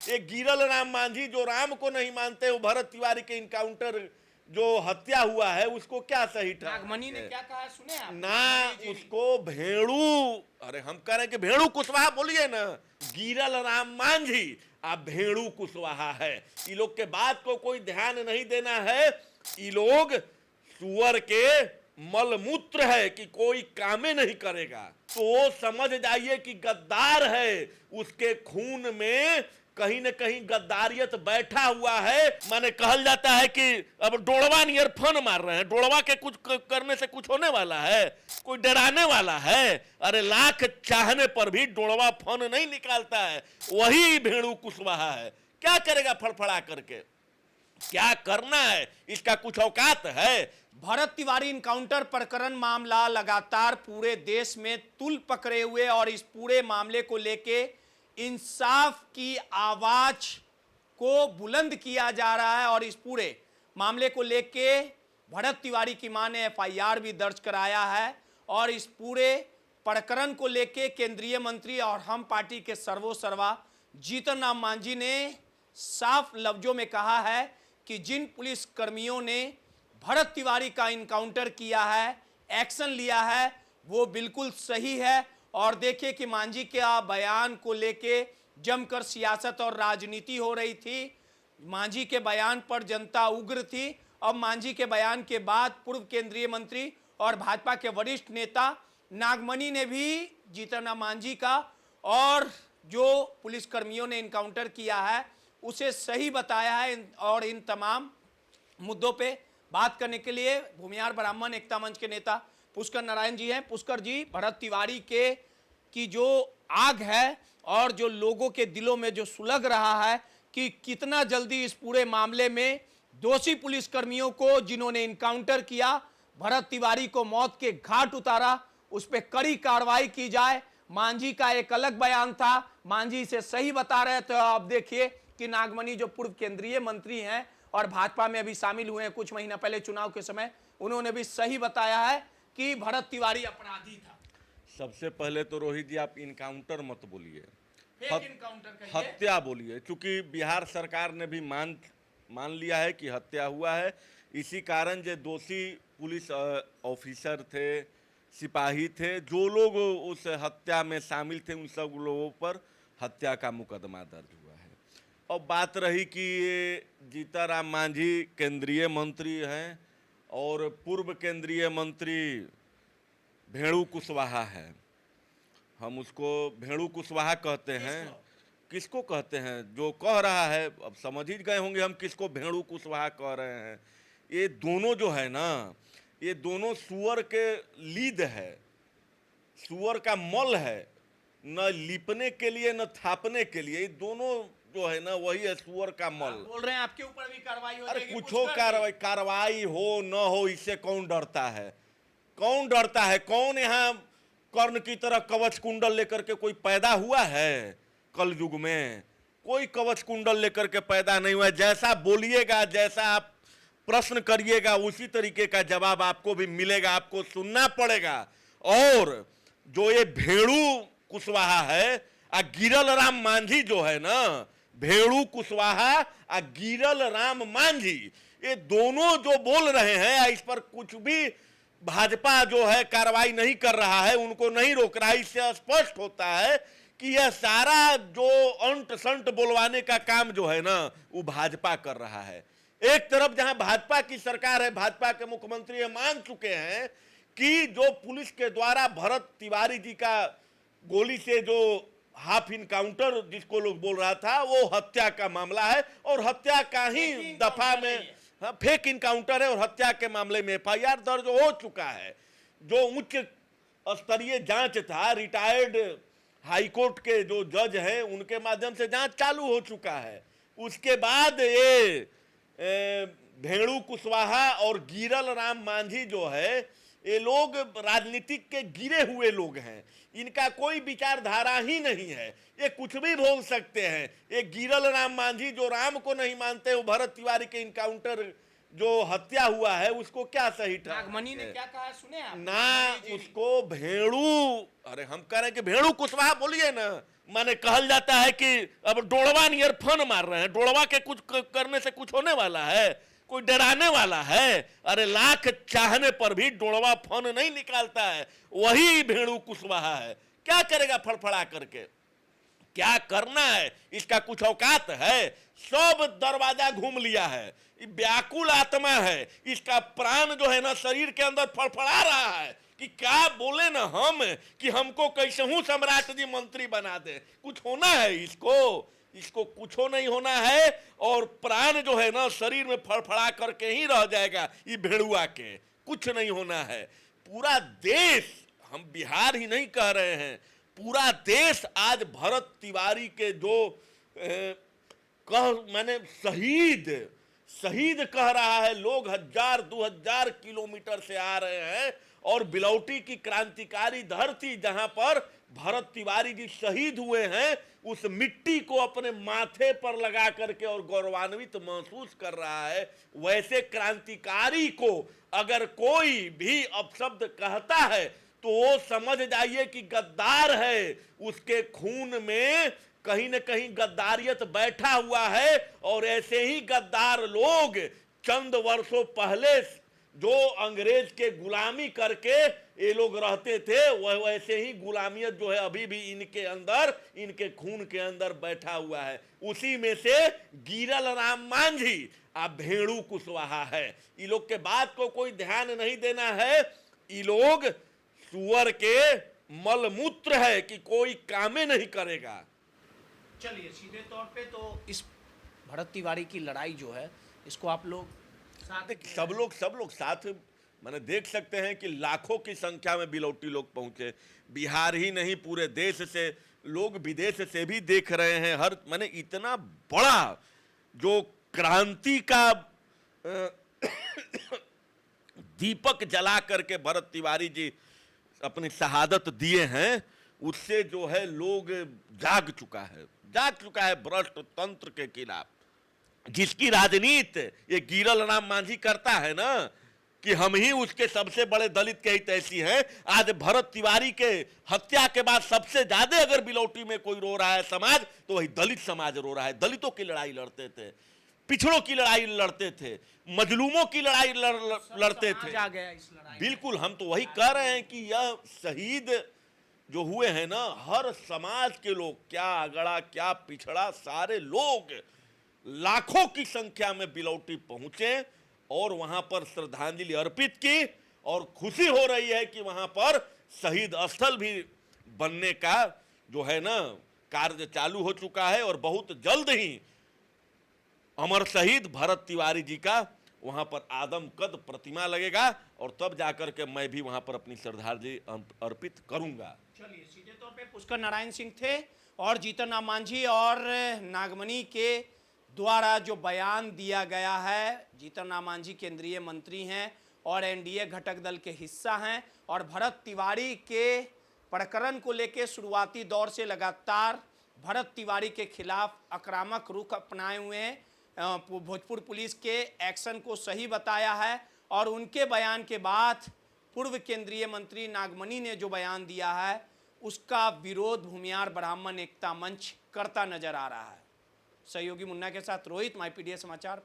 ये गिरल राम मांझी जो राम को नहीं मानते, वो भरत तिवारी के इनकाउंटर जो हत्या हुआ है उसको क्या सही था? नागमणि ने क्या कहा सुने आप? ना उसको भेड़ू, अरे हम कह रहे हैं कि भेड़ू कुशवाहा बोलिए ना, गिरल राम मांझी अब भेड़ू कुशवाहा है। ये लोग के बात को कोई ध्यान नहीं देना है। ये लोग सुअर के मलमूत्र है कि कोई कामे नहीं करेगा, तो समझ जाइए कि गद्दार है, उसके खून में कहीं न कहीं गद्दारियत बैठा हुआ है। माने कहल जाता है कि अब डोड़वा नियर फन मार रहे हैं, डोड़वा के कुछ करने से कुछ होने वाला है, कोई डराने वाला है? अरे लाख चाहने पर भी डोड़वा फन नहीं निकालता है, वही भेड़ू कुशवाहा है। क्या करेगा फड़फड़ा करके? क्या करना है, इसका कुछ औकात है? भरत तिवारी इनकाउंटर प्रकरण मामला लगातार पूरे देश में तूल पकड़े हुए और इस पूरे मामले को लेके इंसाफ की आवाज को बुलंद किया जा रहा है और इस पूरे मामले को लेके भरत तिवारी की मां ने एफआईआर भी दर्ज कराया है और इस पूरे प्रकरण को लेके केंद्रीय मंत्री और हम पार्टी के सर्वोसर्वा जीतन राम मांझी ने साफ लफ्जों में कहा है कि जिन पुलिस कर्मियों ने भरत तिवारी का इनकाउंटर किया है, एक्शन लिया है, वो बिल्कुल सही है। और देखिए कि मांझी के बयान को लेके जमकर सियासत और राजनीति हो रही थी। मांझी के बयान पर जनता उग्र थी। अब मांझी के बयान के बाद पूर्व केंद्रीय मंत्री और भाजपा के वरिष्ठ नेता नागमणि ने भी जीतन राम मांझी का और जो पुलिसकर्मियों ने इनकाउंटर किया है उसे सही बताया है। और इन तमाम मुद्दों पे बात करने के लिए भूमिहार ब्राह्मण एकता मंच के नेता पुष्कर नारायण जी हैं। पुष्कर जी, भरत तिवारी की जो आग है और जो लोगों के दिलों में जो सुलग रहा है कि कितना जल्दी इस पूरे मामले में दोषी पुलिसकर्मियों को जिन्होंने इनकाउंटर किया, भरत तिवारी को मौत के घाट उतारा, उस पर कड़ी कार्रवाई की जाए। मांझी का एक अलग बयान था, मांझी इसे सही बता रहे थे। आप देखिए कि नागमणि जो पूर्व केंद्रीय मंत्री हैं और भाजपा में अभी शामिल हुए हैं कुछ महीना पहले चुनाव के समय, उन्होंने भी सही बताया है कि भरत तिवारी अपराधी था। सबसे पहले तो रोहित जी आप इनकाउंटर मत बोलिए, इनकाउंटर हत्या बोलिए, क्योंकि बिहार सरकार ने भी मान लिया है कि हत्या हुआ है। इसी कारण जो दोषी पुलिस ऑफिसर थे, सिपाही थे, जो लोग उस हत्या में शामिल थे, उन सब लोगों पर हत्या का मुकदमा दर्ज हुआ है। और बात रही कि जीतन राम मांझी केंद्रीय मंत्री हैं और पूर्व केंद्रीय मंत्री भेड़ू कुशवाहा है, हम उसको भेड़ू कुशवाहा कहते हैं। किसको कहते हैं? जो कह रहा है, अब समझ ही गए होंगे हम किसको भेड़ू कुशवाहा कह रहे हैं। ये दोनों जो है ना, ये दोनों सुअर के लीद है, सुअर का मल है, न लिपने के लिए न थापने के लिए। ये दोनों जो है ना वही है सुअर का मल। बोल रहे हैं आपके ऊपर भी कार्रवाई हो अरे जाएगी? कुछ हो कार्रवाई हो न हो, इससे कौन डरता है? कौन डरता है? कौन यहाँ कर्ण की तरह कवच कुंडल लेकर के कोई पैदा हुआ है? कल युग में कोई कवच कुंडल लेकर के पैदा नहीं हुआ है। जैसा बोलिएगा, जैसा आप प्रश्न करिएगा, उसी तरीके का जवाब आपको भी मिलेगा, आपको सुनना पड़ेगा। और जो ये भेड़ू कुशवाहा है आ गिरल राम मांझी जो है ना, भेड़ू कुशवाहा आ गिरल राम मांझी, ये दोनों जो बोल रहे हैं, इस पर कुछ भी भाजपा जो है कार्रवाई नहीं कर रहा है, उनको नहीं रोक रहा है। इससे स्पष्ट होता है कि यह सारा जो अंट संट बोलवाने का काम जो है ना, वो भाजपा कर रहा है। एक तरफ जहां भाजपा की सरकार है, भाजपा के मुख्यमंत्री ये मान चुके हैं कि जो पुलिस के द्वारा भरत तिवारी जी का गोली से जो हाफ इनकाउंटर जिसको लोग बोल रहा था, वो हत्या का मामला है और हत्या का ही दफा में फेक इनकाउंटर है और हत्या के मामले में एफआईआर दर्ज हो चुका है। जो उच्च स्तरीय जांच था, रिटायर्ड हाईकोर्ट के जो जज हैं उनके माध्यम से जांच चालू हो चुका है। उसके बाद ये भेड़ू कुशवाहा और गिरल राम मांझी जो है, ये लोग राजनीतिक के गिरे हुए लोग हैं, इनका कोई विचारधारा ही नहीं है, ये कुछ भी बोल सकते हैं। ये गिरल राम मांझी जो राम को नहीं मानते, वो भरत तिवारी के इनकाउंटर जो हत्या हुआ है उसको क्या सही ठहरा? नागमणि ने क्या कहा सुने आप? ना उसको भेड़ू, अरे हम कह रहे हैं कि भेड़ू कुशवाहा बोलिए ना। माने कहल जाता है कि अब डोड़वा नियर फन मार रहे हैं, डोड़वा के कुछ करने से कुछ होने वाला है? कोई डराने वाला है? अरे लाख चाहने पर भी डोड़वा फन नहीं निकालता है, वही भेड़ू कुशवाहा है। क्या करेगा फड़फड़ा करके? क्या करना है इसका कुछ औकात है? सब दरवाजा घूम लिया है, व्याकुल आत्मा है, इसका प्राण जो है ना शरीर के अंदर फड़फड़ा रहा है कि क्या बोले ना हम कि हमको कैसे हूं सम्राट जी मंत्री बना दे। कुछ होना है इसको कुछ नहीं होना है, और प्राण जो है ना शरीर में फड़फड़ा करके ही रह जाएगा। ये भेड़ुआ के कुछ नहीं होना है। पूरा देश, हम बिहार ही नहीं कह रहे हैं, पूरा देश आज भरत तिवारी के जो मैंने शहीद कह रहा है। लोग 1000-2000 किलोमीटर से आ रहे हैं, और बिलौटी की क्रांतिकारी धरती जहां पर भरत तिवारी जी शहीद हुए हैं, उस मिट्टी को अपने माथे पर लगा करके और गौरवान्वित महसूस कर रहा है। वैसे क्रांतिकारी को अगर कोई भी अपशब्द कहता है तो वो समझ जाइए कि गद्दार है। उसके खून में कहीं न कहीं गद्दारियत बैठा हुआ है, और ऐसे ही गद्दार लोग चंद वर्षों पहले जो अंग्रेज के गुलामी करके ये लोग रहते थे, वह वैसे ही गुलामियत जो है अभी भी इनके अंदर, इनके खून के अंदर बैठा हुआ है। उसी में से गिरल राम मांझी अब भेड़ू कुशवाहा है। ये लोग के बात को कोई ध्यान नहीं देना है। ये लोग सुअर के मलमूत्र है कि कोई कामे नहीं करेगा। चलिए सीधे तौर पे तो इस भरत तिवारी की लड़ाई जो है, इसको आप लोग सब लोग साथ मैंने देख सकते हैं कि लाखों की संख्या में बिलौटी लोग पहुंचे। बिहार ही नहीं, पूरे देश से लोग, विदेश से भी देख रहे हैं। हर मैंने इतना बड़ा जो क्रांति का दीपक जला करके भरत तिवारी जी अपनी शहादत दिए हैं, उससे जो है लोग जाग चुका है भ्रष्ट तंत्र के खिलाफ। जिसकी राजनीति ये गिरल राम मांझी करता है ना कि हम ही उसके सबसे बड़े दलित के हित ऐसी हैं। आज भरत तिवारी के हत्या के बाद सबसे ज्यादा अगर बिलौटी में कोई रो रहा है समाज, तो वही दलित समाज रो रहा है। दलितों की लड़ाई लड़ते थे, पिछड़ों की लड़ाई लड़ते थे, मजलूमों की लड़ाई लड़ते थे। आ गया इस लड़ाई। बिल्कुल, हम तो वही कह रहे हैं कि यह शहीद जो हुए हैं ना, हर समाज के लोग, क्या अगड़ा क्या पिछड़ा, सारे लोग लाखों की संख्या में बिलौटी पहुंचे और वहां पर श्रद्धांजलि अर्पित की। और खुशी हो रही है कि वहां पर शहीद स्थल भी बनने का जो है ना कार्य चालू हो चुका है, और बहुत जल्द ही अमर शहीद भरत तिवारी जी का वहां पर आदमकद प्रतिमा लगेगा, और तब जाकर के मैं भी वहां पर अपनी श्रद्धांजलि अर्पित करूंगा। चलिए सीधे तौर पे पुष्कर नारायण सिंह थे, और जीतन राम मांझी और नागमणि के द्वारा जो बयान दिया गया है। जीतन राम मांझी केंद्रीय मंत्री हैं और एनडीए घटक दल के हिस्सा हैं, और भरत तिवारी के प्रकरण को लेकर शुरुआती दौर से लगातार भरत तिवारी के खिलाफ आक्रामक रुख अपनाए हुए हैं। भोजपुर पुलिस के एक्शन को सही बताया है, और उनके बयान के बाद पूर्व केंद्रीय मंत्री नागमणि ने जो बयान दिया है, उसका विरोध भूमियार ब्राह्मण एकता मंच करता नजर आ रहा है। सहयोगी मुन्ना के साथ रोहित, माईपीडीएस समाचार।